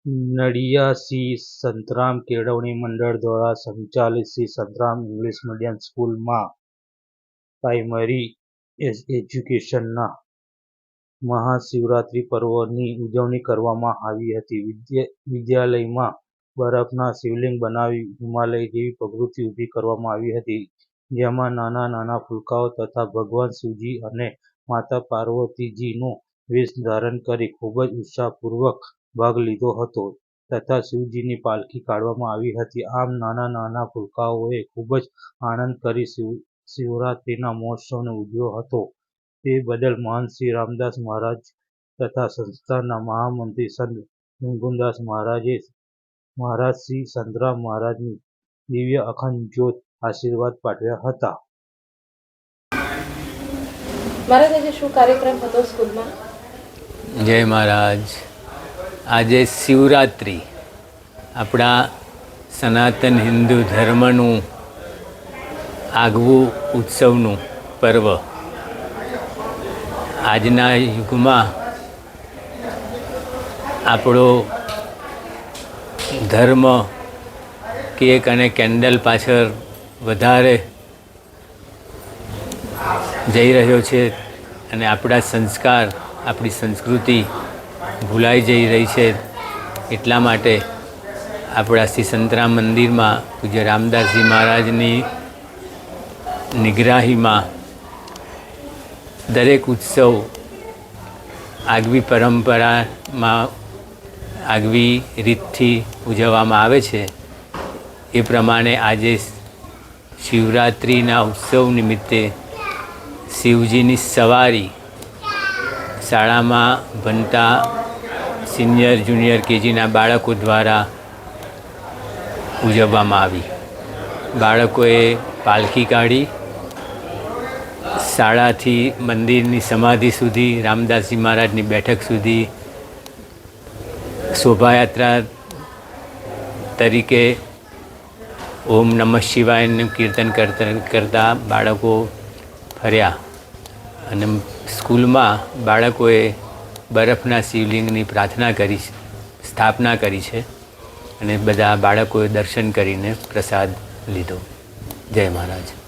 નડિયાદ શ્રી સંતરામ કેળવણી મંડળ દ્વારા સંચાલિત શ્રી સંતરામ ઇંગ્લિશ મીડિયમ સ્કૂલમાં પ્રાઇમરી એજ્યુકેશનના મહાશિવરાત્રિ પર્વની ઉજવણી કરવામાં આવી હતી. વિદ્યાલયમાં બરફના શિવલિંગ બનાવી હિમાલય જેવી પ્રકૃતિ ઊભી કરવામાં આવી હતી, જેમાં નાના નાના ફુલકાઓ તથા ભગવાન શિવજી અને માતા પાર્વતીજીનો વેશ ધારણ કરી ખૂબ જ ઉત્સાહપૂર્વક ભાગ લીધો હતો તથા શિવજીની પાલખી કાઢવામાં આવી હતી. આમ નાના નાના ફુલકાઓએ ખૂબ જ આનંદ કરી શિવરાત્રિના મહોત્સવને ઉજવ્યો હતો. તે બદલ મહંત શ્રી રામદાસ મહારાજ તથા સંસ્થાના મહામંત્રી સંત નિર્ગુણદાસ મહારાજ શ્રી સંતરામ મહારાજની દિવ્ય અખંડ જ્યોત આશીર્વાદ પાઠવ્યા હતા. મહારાજ, આજે શું કાર્યક્રમ હતો સ્કૂલમાં? જય મહારાજ. આજે શિવરાત્રિ આપણા સનાતન હિન્દુ ધર્મનું આગવું ઉત્સવનું પર્વ. આજના યુગમાં આપણો ધર્મ કેક અને કેન્ડલ પાછળ વધારે જઈ રહ્યો છે અને આપણા સંસ્કાર, આપણી સંસ્કૃતિ ભૂલાઈ જઈ રહી છે. એટલા માટે આપણા શ્રી સંતરામ મંદિરમાં પૂજ્ય રામદાસજી મહારાજની નિગરાહીમાં દરેક ઉત્સવ આગવી પરંપરામાં આગવી રીતથી ઉજવવામાં આવે છે. એ પ્રમાણે આજે શિવરાત્રિના ઉત્સવ નિમિત્તે શિવજીની સવારી શાળામાં ભણતા સિનિયર જુનિયર કેજીના બાળકો દ્વારા ઉજવવામાં આવી. બાળકોએ પાલખી કાઢી શાળાથી મંદિરની સમાધિ સુધી, રામદાસજી મહારાજની બેઠક સુધી શોભાયાત્રા તરીકે ઓમ નમઃ શિવાયનું કીર્તન કરતા બાળકો ફર્યા અને સ્કૂલમાં બાળકોએ બરફના શિવલિંગની સ્થાપના કરી છે અને બધા બાળકોએ દર્શન કરીને પ્રસાદ લીધો. જય મહારાજ.